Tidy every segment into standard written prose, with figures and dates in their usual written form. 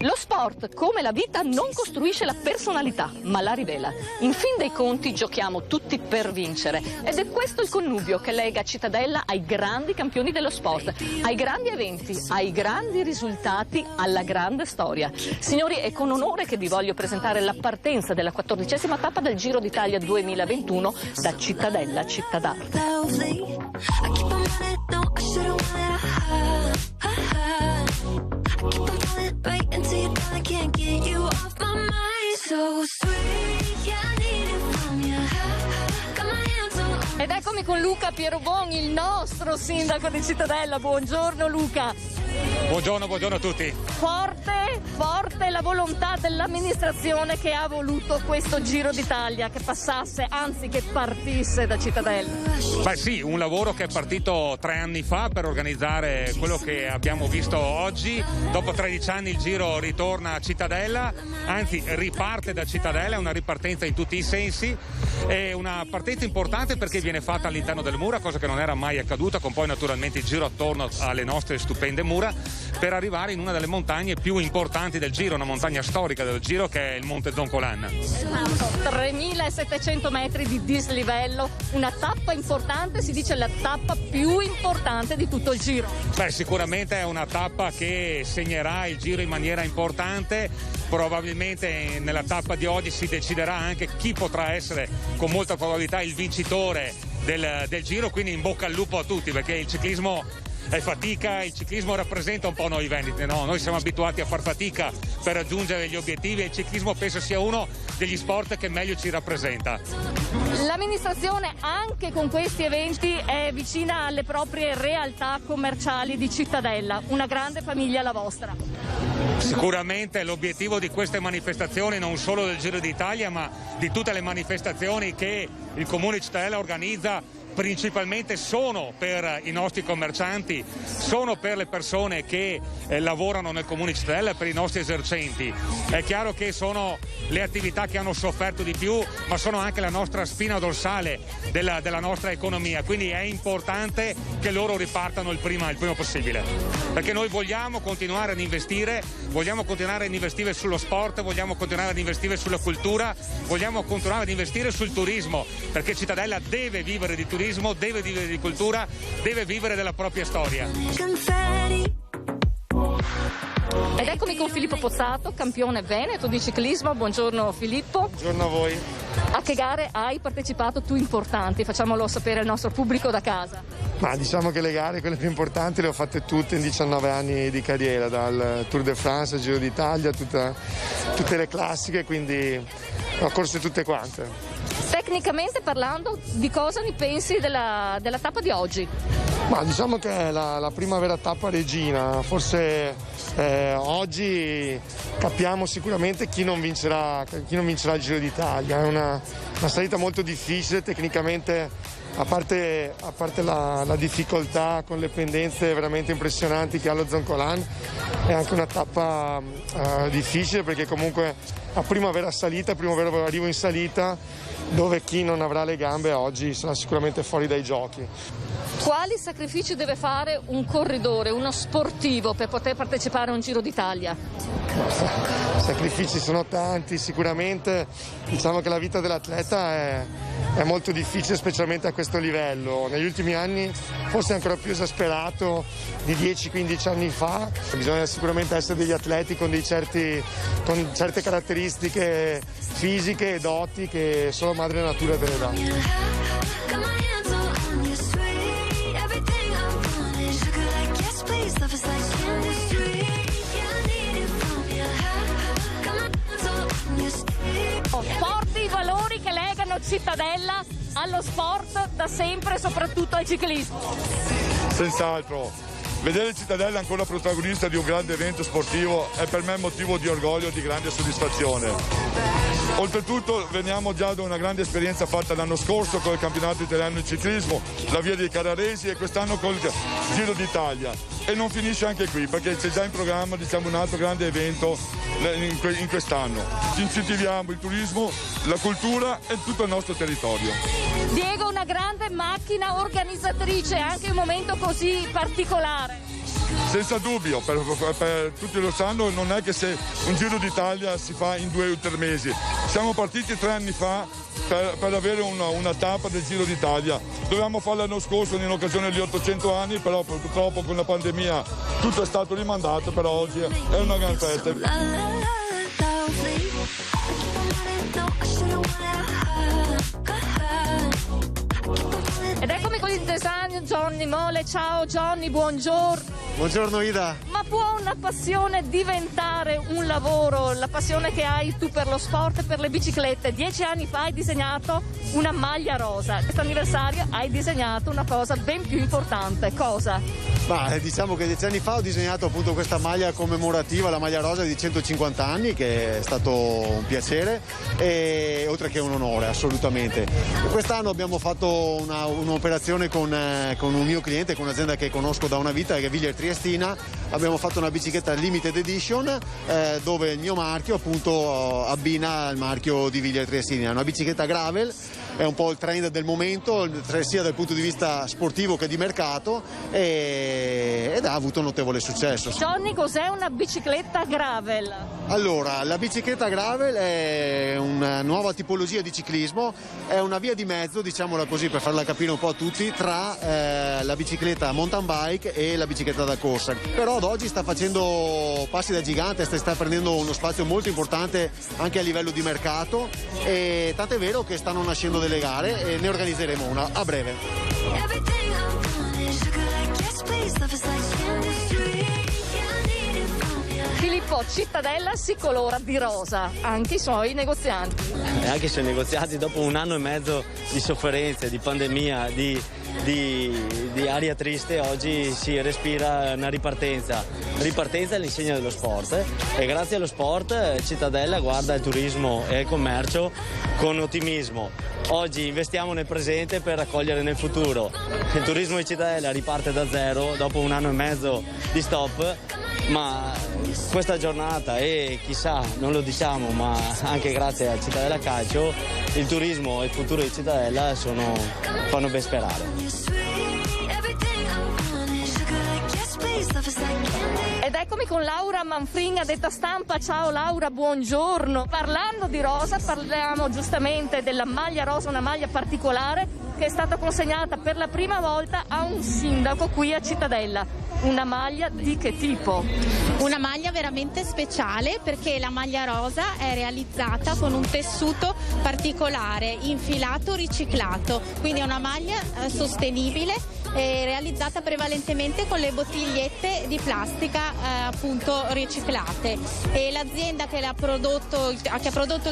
Lo sport, come la vita, non costruisce la personalità, ma la rivela. In fin dei conti giochiamo tutti per vincere ed è questo il connubio che lega Cittadella ai grandi campioni dello sport, ai grandi eventi, ai grandi risultati, alla grande storia. Signori, è con onore che vi voglio presentare la partenza della 14ª tappa del Giro d'Italia 2021 da Cittadella Città d'Arte. Ed eccomi con Luca Pierobon, il nostro sindaco di Cittadella. Buongiorno Luca. Buongiorno a tutti. Forte la volontà dell'amministrazione che ha voluto questo Giro d'Italia, che passasse, anzi che partisse da Cittadella. Beh sì, un lavoro che è partito 3 anni fa per organizzare quello che abbiamo visto oggi. Dopo 13 anni il Giro ritorna a Cittadella, anzi riparte da Cittadella, è una ripartenza in tutti i sensi. È una partenza importante perché viene fatta all'interno delle mura, cosa che non era mai accaduta, con poi naturalmente il giro attorno alle nostre stupende mura, per arrivare in una delle montagne più importanti del Giro, una montagna storica del Giro che è il Monte Zoncolan. 3.700 metri di dislivello, una tappa importante, si dice la tappa più importante di tutto il Giro. Beh, sicuramente è una tappa che segnerà il Giro in maniera importante. Probabilmente nella tappa di oggi si deciderà anche chi potrà essere con molta probabilità il vincitore del Giro, quindi in bocca al lupo a tutti, perché il ciclismo è fatica, il ciclismo rappresenta un po' noi veneti, no? Noi siamo abituati a far fatica per raggiungere gli obiettivi e il ciclismo penso sia uno degli sport che meglio ci rappresenta. L'amministrazione anche con questi eventi è vicina alle proprie realtà commerciali di Cittadella, una grande famiglia la vostra. Sicuramente l'obiettivo di queste manifestazioni, non solo del Giro d'Italia ma di tutte le manifestazioni che il Comune di Cittadella organizza, principalmente sono per i nostri commercianti, sono per le persone che lavorano nel Comune di Cittadella, per i nostri esercenti. È chiaro che sono le attività che hanno sofferto di più, ma sono anche la nostra spina dorsale della nostra economia, quindi è importante che loro ripartano il prima possibile, perché noi vogliamo continuare ad investire sullo sport, vogliamo continuare ad investire sulla cultura, vogliamo continuare ad investire sul turismo, perché Cittadella deve vivere di turismo, deve vivere di cultura, deve vivere della propria storia. Ed eccomi con Filippo Pozzato, campione veneto di ciclismo. Buongiorno Filippo. Buongiorno a voi. A che gare hai partecipato tu importanti? Facciamolo sapere al nostro pubblico da casa. Ma diciamo che le gare, quelle più importanti, le ho fatte tutte in 19 anni di carriera, dal Tour de France al Giro d'Italia, tutte le classiche, quindi ho corso tutte quante. Tecnicamente parlando, di cosa ne pensi della tappa di oggi? Ma diciamo che è la prima vera tappa regina, forse oggi capiamo sicuramente chi non vincerà il Giro d'Italia. È una salita molto difficile tecnicamente, a parte la difficoltà con le pendenze veramente impressionanti che ha lo Zoncolan. È anche una tappa difficile, perché comunque a prima vera arrivo in salita, dove chi non avrà le gambe oggi sarà sicuramente fuori dai giochi. Quali sacrifici deve fare un corridore, uno sportivo, per poter partecipare a un Giro d'Italia? Sacrifici sono tanti, sicuramente. Diciamo che la vita dell'atleta è molto difficile, specialmente a questo livello. Negli ultimi anni forse è ancora più esasperato di 10-15 anni fa. Bisogna sicuramente essere degli atleti con certe caratteristiche fisiche e doti che solo madre natura te ne dà. Forti i valori che legano Cittadella allo sport da sempre e soprattutto al ciclismo. Senz'altro. Vedere Cittadella ancora protagonista di un grande evento sportivo è per me motivo di orgoglio e di grande soddisfazione. Oltretutto veniamo già da una grande esperienza fatta l'anno scorso con il campionato italiano di ciclismo, la Via dei Carraresi, e quest'anno col Giro d'Italia. E non finisce anche qui, perché c'è già in programma un altro grande evento in quest'anno. Ci incentiviamo il turismo, la cultura e tutto il nostro territorio. Diego, una grande macchina organizzatrice, anche in un momento così particolare. Senza dubbio, per tutti lo sanno, non è che se un Giro d'Italia si fa in 2 o 3 mesi. Siamo partiti 3 anni fa per avere una tappa del Giro d'Italia. Dovevamo farla l'anno scorso in occasione degli 800 anni, però purtroppo con la pandemia tutto è stato rimandato, però oggi è una gran festa. Ed eccomi con il design Johnny Mole. Ciao Johnny, buongiorno. Buongiorno Ida. Ma può una passione diventare un lavoro? La passione che hai tu per lo sport e per le biciclette. 10 anni fa hai disegnato una maglia rosa. Questo anniversario hai disegnato una cosa ben più importante. Cosa? Diciamo che 10 anni fa ho disegnato appunto questa maglia commemorativa, la maglia rosa di 150 anni, che è stato un piacere e oltre che un onore, assolutamente. Quest'anno abbiamo fatto un'operazione con un mio cliente, con un'azienda che conosco da una vita, che è Villers Triestina. Abbiamo fatto una bicicletta limited edition dove il mio marchio appunto abbina al marchio di Villers Triestina. È una bicicletta gravel, è un po' il trend del momento, sia dal punto di vista sportivo che di mercato, ed ha avuto un notevole successo. Johnny, cos'è una bicicletta gravel? Allora, la bicicletta gravel è una nuova tipologia di ciclismo, è una via di mezzo, diciamola così per farla capire un po' a tutti, tra la bicicletta mountain bike e la bicicletta da corsa. Però ad oggi sta facendo passi da gigante, sta prendendo uno spazio molto importante anche a livello di mercato, e tanto è vero che stanno nascendo delle gare e ne organizzeremo una a breve. Filippo, Cittadella si colora di rosa, anche i suoi negozianti. E anche i suoi negozianti, dopo un anno e mezzo di sofferenze, di pandemia, di aria triste, oggi si respira una ripartenza all'insegna dello sport, e grazie allo sport Cittadella guarda il turismo e il commercio con ottimismo. Oggi investiamo nel presente per raccogliere nel futuro. Il turismo di Cittadella riparte da zero dopo un anno e mezzo di stop, ma questa giornata, e chissà, non lo diciamo, ma anche grazie a Cittadella Calcio, il turismo e il futuro di Cittadella fanno ben sperare. Ed eccomi con Laura Manfrin, addetta stampa. Ciao Laura, buongiorno. Parlando di rosa, parliamo giustamente della maglia rosa, una maglia particolare che è stata consegnata per la prima volta a un sindaco qui a Cittadella. Una maglia di che tipo? Una maglia veramente speciale, perché la maglia rosa è realizzata con un tessuto particolare, infilato, riciclato, quindi è una maglia sostenibile, realizzata prevalentemente con le bottigliette di plastica appunto riciclate, e l'azienda che ha prodotto il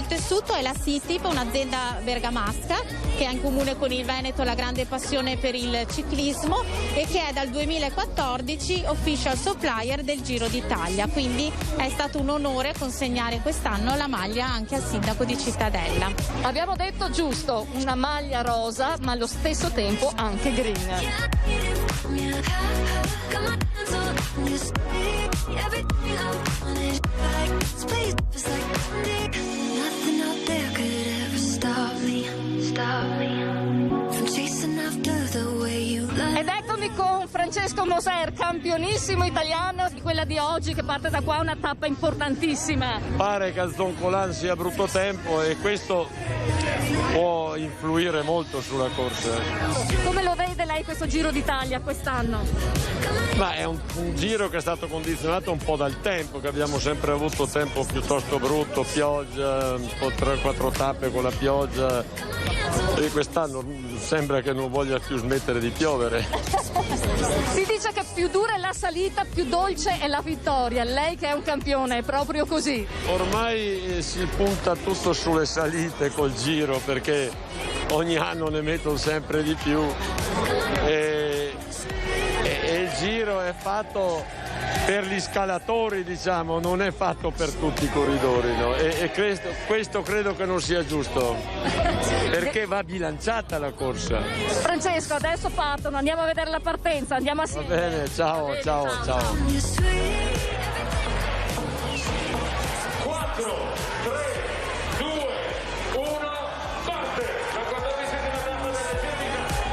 tessuto è la Citip, un'azienda bergamasca che ha in comune con il Veneto la grande passione per il ciclismo e che è dal 2014 official supplier del Giro d'Italia, quindi è stato un onore consegnare quest'anno la maglia anche al sindaco di Cittadella. Abbiamo detto giusto, una maglia rosa ma allo stesso tempo anche green. Ed eccomi con Francesco Moser, campionissimo italiano di quella di oggi, che parte da qua una tappa importantissima. Pare che a Zoncolan sia brutto tempo e questo può influire molto sulla corsa. Come lo vede lei questo Giro d'Italia quest'anno? Ma è un giro che è stato condizionato un po' dal tempo, che abbiamo sempre avuto tempo piuttosto brutto, pioggia, un po' 3-4 tappe con la pioggia, e quest'anno sembra che non voglia più smettere di piovere. Si dice che più dura è la salita, più dolce è la vittoria. Lei che è un campione è proprio così. Ormai si punta tutto sulle salite col Giro, perché ogni anno ne mettono sempre di più, e il Giro è fatto per gli scalatori, diciamo, non è fatto per tutti i corridori, no? E questo credo che non sia giusto, perché va bilanciata la corsa. Francesco, adesso partono, andiamo a vedere la partenza, andiamo assieme. Va bene, ciao. 4, 3, 2, 1, parte! La 14ª tappa delle Giro d'Italia.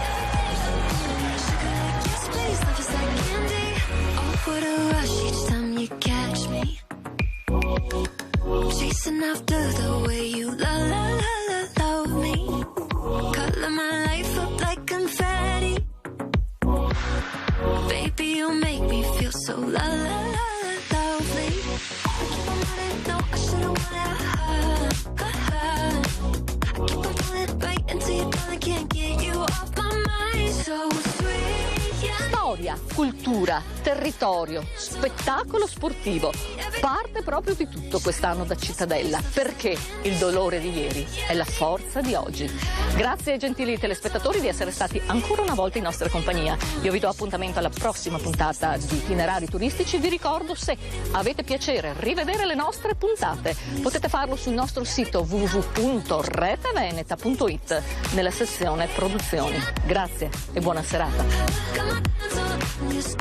so la la la lovely. I keep on running, no, I shouldn't want it. Keep on running right until you finally can't get you off my mind. So sweet, yeah. Storia, cultura, territorio, spettacolo sportivo. Parte proprio di tutto quest'anno da Cittadella, perché il dolore di ieri è la forza di oggi. Grazie ai gentili telespettatori di essere stati ancora una volta in nostra compagnia. Io vi do appuntamento alla prossima puntata di Itinerari Turistici. Vi ricordo, se avete piacere rivedere le nostre puntate, potete farlo sul nostro sito www.reteveneta.it nella sezione produzioni. Grazie e buona serata. Come on, so